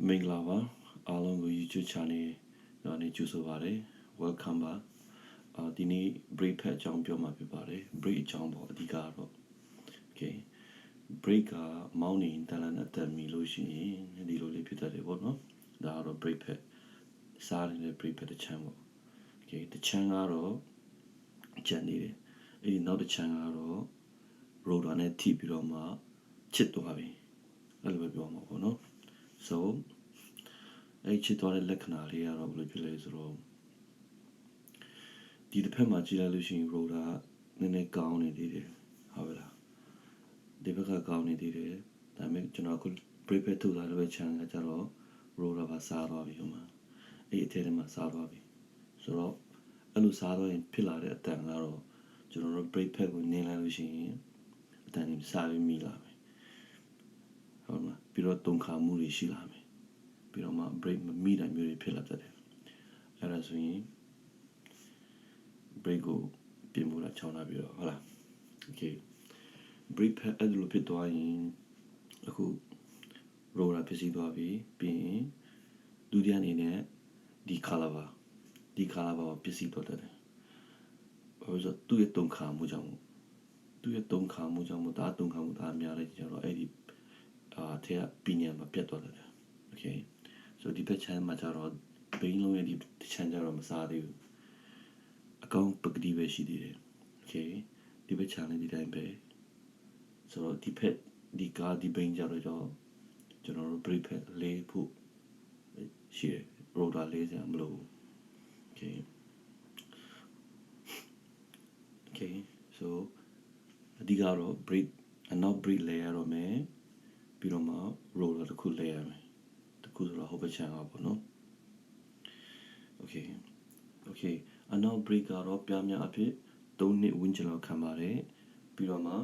မင်္ဂလာပါအားလုံးကို YouTube channel ကနေကြိုဆိုပါရစေ welcome ပါဒီနေ့ break ဖက်အကြောင်းပြောမှာဖြစ်ပါတယ် break အကြောင်းပေါ့အဓိကတော့ okay break ကမောင်းနေတလန်အသက်မီလို့ရှိရင်ဒီလိုလေးဖြစ်တတ်တယ်ပေါ့နော်ဒါကတော့ break ဖက်စားနေတဲ့ break ဖက်တစ်ချမ်းပေါ့ okay တစ်ချမ်းကတော့ကျန်နေတယ်အဲ့ဒီနောက်တစ်ချမ်းကတော့ rotor နဲ့ထိပြီးတော့မှချစ်သွားပြီအဲ့လိုပဲပြောမှာပေါ့နော် so အဲ့ချစ်သွားတဲ့လက္ခဏာလေးကတော့ဘယ်လိုဖြစ်လဲဆိုတော့ဒီတစ်ဖက်မှာကြည့်လိုက်လို့ရှိရင် rotor နည်းနည်းကောင်းနေသေးတယ်ဟုတ်ပြီလားဒီဘက်ကကောင်းနေသေးတယ်ဒါပေမဲ့ကျွန်တော်အခု break ဖက်ထုတ်လာတဲ့ channel ကကျတော့ rotor ပါစားသွားပြီဟိုမှာအဲ့အထဲထဲမှာစားသွားပြီဆိုတော့အဲ့လိုစားတော့ရင်ဖြစ်လာတဲ့အတန်ကတော့ကျွန်တော်တို့ break ဖက်ကိုနင်းလိုက်လို့ရှိရင်အတန်ကြီးစားပြီးမိလာမယ်ဟုတ်မှာပြီးတော့တုန်ခါမှုတွေရှိလာမယ်ပြီးတော့မှ break မမိတာမျိုးတွေဖြစ်လာတတ်တယ်အဲ့ဒါဆိုရင် break ကိုပြင်ဖို့လာချောင်းလာပြီးတော့ဟုတ်လား okay break pad အဲ့လိုဖြစ်သွားရင်အခု roller ဖြစ်စီသွားပြီပြီးရင်ဒုတိယအနေနဲ့ဒီ color ပါဖြစ်စီသွားတယ်ဘာလို့ဆိုသူ့ရဲ့တုန်ခါမှုကြောင့်ဒါတုန်ခါမှုဒါများလိုက်ကြတော့အဲ့ဒီထဲကပညာမှာပြတ်သွားတယ် okay so ဒီဘက်ချမ်းမှာကျတော့ဘိန်းလုံးရဲ့ဒီချမ်းကျတော့မစားသေးဘူးအကောင်ပကတိပဲရှိသေးတယ် okay ဒီဘက်ချမ်းလေးဒီတိုင်းပဲဆိုတော့ဒီဘက်ဒီကားဒီဘိန်းကျတော့ကျွန်တော်တို့ break pad လေးဖို့ရှိတယ် rotor လေးစရာမလိုဘူး okay so အဓိကတော့ break အနောက် break လဲရတော့မယ်ပြီးတော့မှ roller တစ်ခုလဲရမယ်တစ်ခုဆိုတော့ဟိုဘက်ချမ်းအောင်ပေါ့နော် okay အနောက် break ကတော့ပြများအဖြစ်3နှစ်ဝန်းကျင်လောက်ခံပါတယ်ပြီးတော့မှ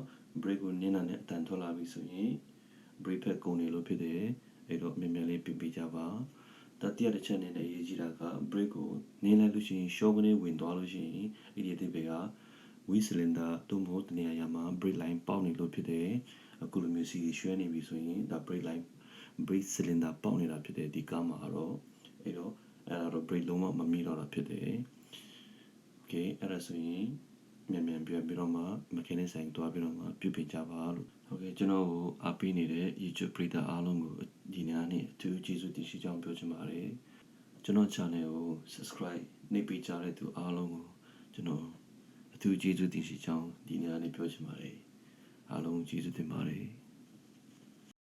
break ကိုနင်းတာနဲ့အတန်ထွက်လာပြီဆိုရင် break pad ကုန်နေလို့ဖြစ်တယ်အဲ့တော့မြန်မြန်လေးပြင်ပေးကြပါတတိယတစ်ချက်နဲ့အရေးကြီးတာက break ကိုနင်းလိုက်လို့ရှိရင် short ကနေဝင်သွားလို့ရှိရင်အဲ့ဒီအသေးပဲက wheel cylinder တို့မဟုတ်တနေရာမှာ brake line ပေါက်နေလို့ဖြစ်တယ်အခုလိုမျိုးစီရွှဲနေပြီဆိုရင်ဒါ brake cylinder ပေါက်နေတာဖြစ်တယ်ဒီကားမှာတော့အဲ့တော့ brake လုံးဝမမိတော့တာဖြစ်တယ် okay အဲ့ဒါဆိုရင်မြန်ပြီးတော့မှ mechanic ဆိုင်သွားပြီးတော့မှပြုပြင်ကြပါလို့ဟုတ်ကဲ့ကျွန်တော်ကိုအားပေးနေတဲ့ YouTube ပရိသတ်အားလုံးကိုဒီနေ့နဲ့အထူးကျေးဇူးတင်ရှိကြောင်းပြောချင်ပါတယ်ကျွန်တော် channel ကို subscribe နှိပ်ပေးကြတဲ့သူအားလုံးကိုကျွန်တော်အထူးကျေးဇူးတင်ရှိကြောင်းဒီနေ့နဲ့ပြောချင်ပါတယ်အားလုံးကျေးဇူးတင်ပါတယ်